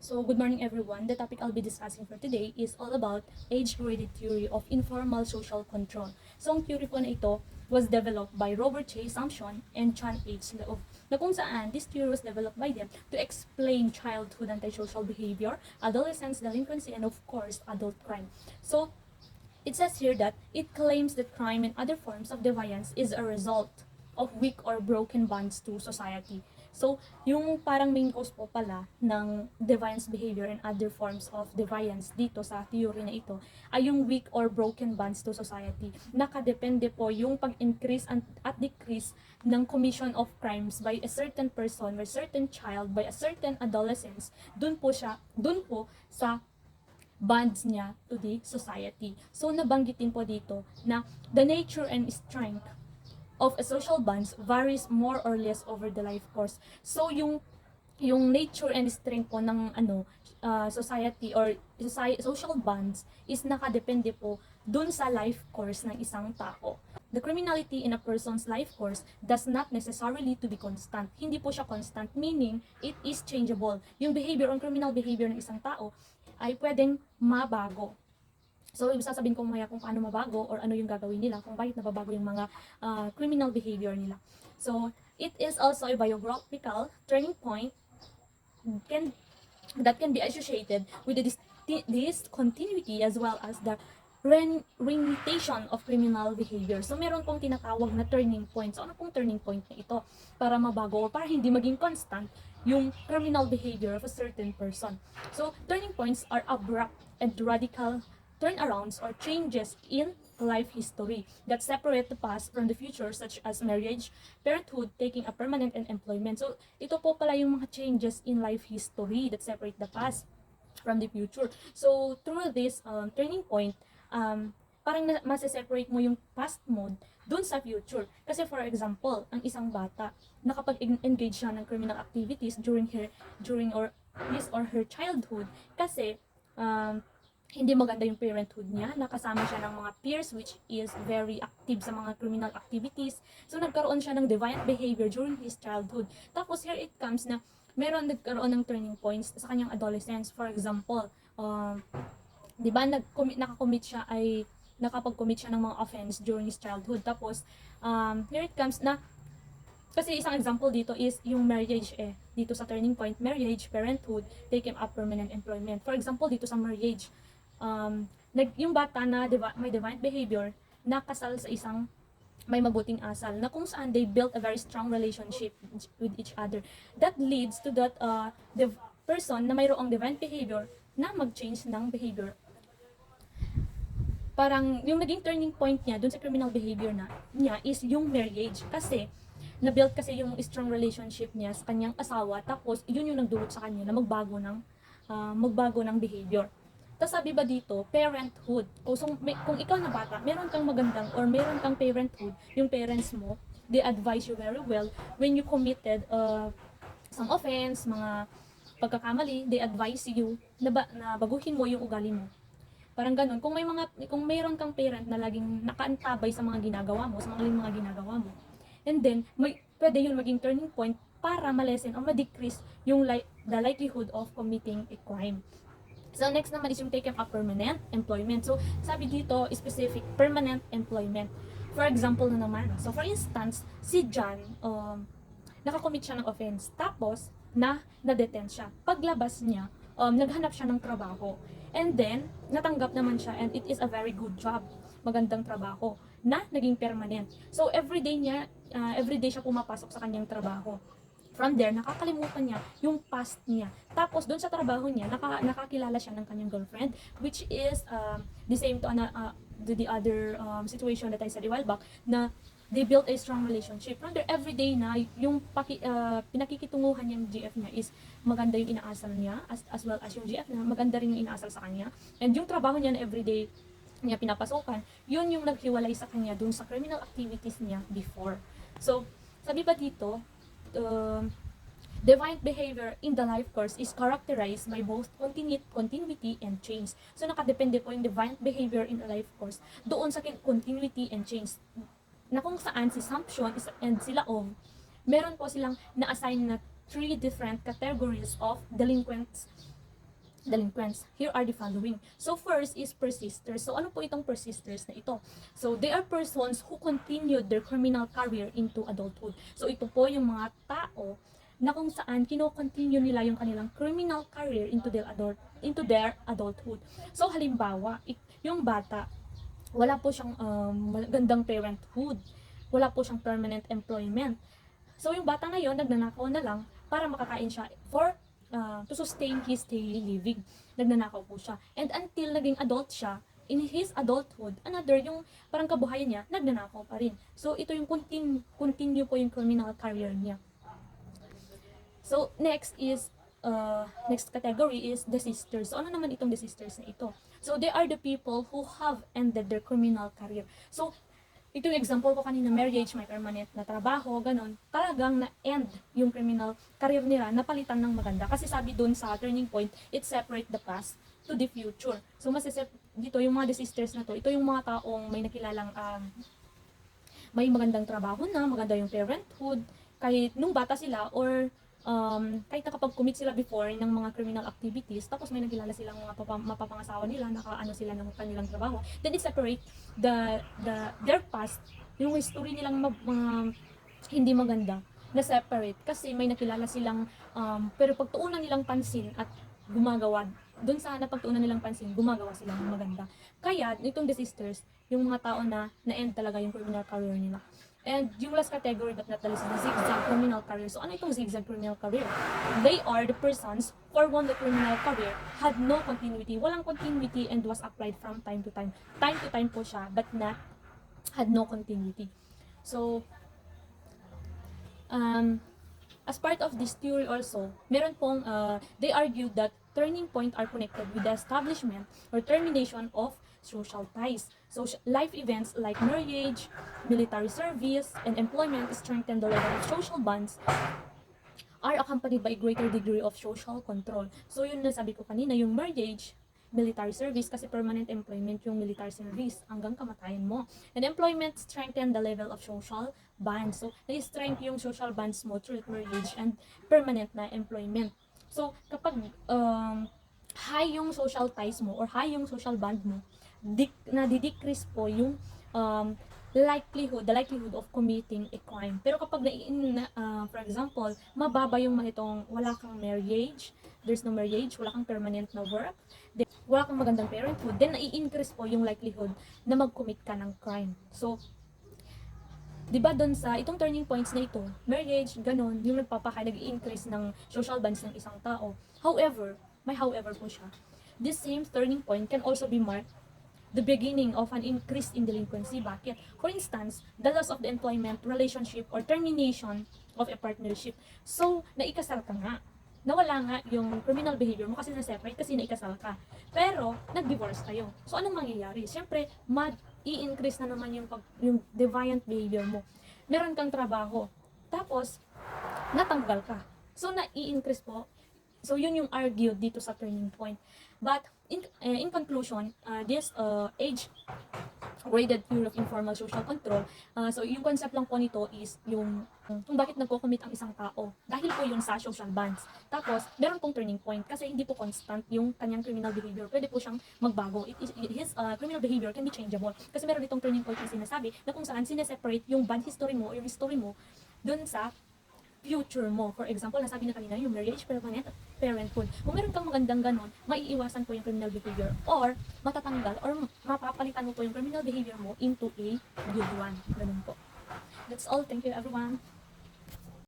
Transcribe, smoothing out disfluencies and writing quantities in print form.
So, good morning everyone. The topic I'll be discussing for today is all about age-graded theory of informal social control. So, ang theory po na ito was developed by Robert J. Sampson and Chan H. Loof, na kung saan this theory was developed by them to explain childhood antisocial behavior, adolescence delinquency, and of course, adult crime. So, it says here that it claims that crime and other forms of deviance is a result of weak or broken bonds to society. So, yung parang main cause po pala ng deviance behavior and other forms of deviance dito sa theory na ito ay yung weak or broken bonds to society. Nakadepende po yung pag-increase at decrease ng commission of crimes by a certain person, by a certain child, by a certain adolescence. Dun po sa bonds niya to the society. So, nabanggitin po dito na the nature and strength of a social bonds varies more or less over the life course. So, yung nature and strength po ng society or social bonds is nakadepende po dun sa life course ng isang tao. The criminality in a person's life course does not necessarily to be constant. Hindi po siya constant, meaning it is changeable. Yung behavior or criminal behavior ng isang tao ay pwedeng mabago. So, ibig sasabihin ko maya kung paano mabago or ano yung gagawin nila, kung bakit nababago yung mga criminal behavior nila. So, it is also a biographical turning point that can be associated with the discontinuity as well as the remutation of criminal behavior. So, meron pong tinatawag na turning point. So, ano pong turning point na ito para mabago o para hindi maging constant yung criminal behavior of a certain person? So, turning points are abrupt and radical turnarounds or changes in life history that separate the past from the future, such as marriage, parenthood, taking a permanent and employment. So, ito po pala yung mga changes in life history that separate the past from the future. So, through this turning point, parang masa-separate mo yung past mode dun sa future. Kasi for example, ang isang bata, nakapag-engage siya ng criminal activities during his or her childhood kasi hindi maganda yung parenthood niya, nakasama siya ng mga peers which is very active sa mga criminal activities. So, nagkaroon siya ng deviant behavior during his childhood. Tapos, here it comes na nagkaroon ng turning points sa kanyang adolescence. For example, di ba, nakapag-commit siya ng mga offense during his childhood. Tapos, here it comes na, kasi isang example dito is yung marriage dito sa turning point, marriage, parenthood, taking up permanent employment. For example, dito sa marriage, yung bata na may deviant behavior, nakasal sa isang may mabuting asal, na kung saan they built a very strong relationship with each other. That leads to that the person na mayroong deviant behavior na mag-change ng behavior. Parang yung naging turning point niya dun sa criminal behavior niya is yung marriage. Kasi na-build kasi yung strong relationship niya sa kanyang asawa, tapos yun yung nagdulot sa kanya na magbago ng behavior. Tapos sabi ba dito, parenthood. Kung ikaw na bata, meron kang magandang or meron kang parenthood, yung parents mo, they advise you very well when you committed some offense, mga pagkakamali, they advise you na baguhin mo yung ugali mo. Parang ganun. Kung mayroon kang parent na laging nakaantabay sa mga ginagawa mo, sa mga ginagawa mo, and then pwede yun maging turning point para ma-lessen o ma-decrease yung the likelihood of committing a crime. So, next naman is yung taking up permanent employment. So, sabi dito, specific permanent employment. For example na naman. So, for instance, si John, nakakommit siya ng offense. Tapos, na-detain siya. Paglabas niya, naghanap siya ng trabaho. And then, natanggap naman siya and it is a very good job. Magandang trabaho na naging permanent. So, everyday siya pumapasok sa kanyang trabaho. From there, nakakalimutan niya yung past niya. Tapos, doon sa trabaho niya, nakakilala siya ng kanyang girlfriend, which is the same to the other situation that I said a while back, na they built a strong relationship. From there, everyday na, yung pinakikitunguhan niyang GF niya is maganda yung inaasal niya, as well as yung GF niya, maganda rin yung inaasal sa kanya. And yung trabaho niya na everyday niya pinapasokan, yun yung naghiwalay sa kanya dun sa criminal activities niya before. So, sabi ba dito, deviant behavior in the life course is characterized by both continuity and change. So, nakadepende po yung deviant behavior in the life course doon sa continuity and change. Na kung saan si Sampson and sila meron po silang na-assign na 3 different categories of delinquents delinquents. Here are the following. So first is persisters. So ano po itong persisters na ito? So they are persons who continued their criminal career into adulthood. So ito po yung mga tao na kung saan kino-continue nila yung kanilang criminal career into their adulthood. So halimbawa, yung bata, wala po siyang magandang parenthood, wala po siyang permanent employment. So yung bata na yon nagnanakaw na lang para makakain siya to sustain his daily living. Nagnanakaw po siya. And until naging adult siya, in his adulthood, yung parang kabuhayan niya, nagnanakaw pa rin. So ito yung continue po yung criminal career niya. So next category is desisters. So ano naman itong desisters na ito? So they are the people who have ended their criminal career. So ito yung example ko kanina, marriage, may permanent na trabaho, ganon. Talagang na-end yung criminal career nila, napalitan ng maganda. Kasi sabi dun sa turning point, it separate the past to the future. So dito yung mga desisters na to, ito yung mga taong may nakilalang may magandang trabaho na, maganda yung parenthood, kahit nung bata sila or kahit nakapag-commit sila before ng mga criminal activities, tapos may nakilala silang mga mapapangasawa nila, nakaano sila ng kanilang trabaho, then it separate their past, yung history nilang hindi maganda, na separate, kasi may nakilala silang, pero pagtuunan nilang pansin at gumagawa, dun sa napagtuunan nilang pansin, gumagawa sila ng maganda. Kaya, itong desisters, yung mga tao na na-end talaga yung criminal career nila. And yung last category but not the least, the zigzag criminal career. So ano itong zigzag criminal career? They are the persons for whom the criminal career had no continuity. Walang continuity and was applied from time to time. Time to time po siya, but had no continuity. So, as part of this theory also, meron pong, they argued that turning point are connected with the establishment or termination of social ties. So life events like marriage, military service, and employment strengthen the level of social bonds are accompanied by a greater degree of social control. So yun na sabi ko kanina, yung marriage, military service, kasi permanent employment yung military service hanggang kamatayan mo. And employment strengthen the level of social bonds. So na-strength yung social bonds mo through marriage and permanent na employment. So kapag high yung social ties mo or high yung social bond mo, nadi-decrease po yung the likelihood of committing a crime. Pero kapag for example, mababa yung itong wala kang marriage, there's no marriage, wala kang permanent na work, then, wala kang magandang parenthood, then nai-increase po yung likelihood na mag-commit ka ng crime. So, di ba doon sa itong turning points na ito, marriage, ganon, yung nag-increase ng social bonds ng isang tao. However, may however po siya. This same turning point can also be marked the beginning of an increase in delinquency. Bakit? For instance, the loss of the employment, relationship, or termination of a partnership. So, naikasal ka nga. Nawala nga yung criminal behavior mo kasi na-separate kasi naikasal ka. Pero, nag-divorce kayo. So, anong mangyayari? Siyempre, i-increase na naman yung deviant behavior mo. Meron kang trabaho. Tapos, natanggal ka. So, i-increase po. So, yun yung argued dito sa turning point. But, in conclusion, this age-graded theory of informal social control, so yung concept lang po nito is yung kung bakit nagko-commit ang isang tao. Dahil po yun sa social bonds. Tapos, meron pong turning point kasi hindi po constant yung kanyang criminal behavior. Pwede po siyang magbago. His criminal behavior can be changeable. Kasi meron itong turning point na sinasabi na kung saan sineseparate yung bad history mo, yung history mo, dun sa future mo. For example, nasabi na kanina yung marriage, permanent parenthood. Kung meron kang magandang ganon, maiiwasan po yung criminal behavior or matatanggal or mapapalitan mo po yung criminal behavior mo into a good one. Ganun po. That's all. Thank you everyone.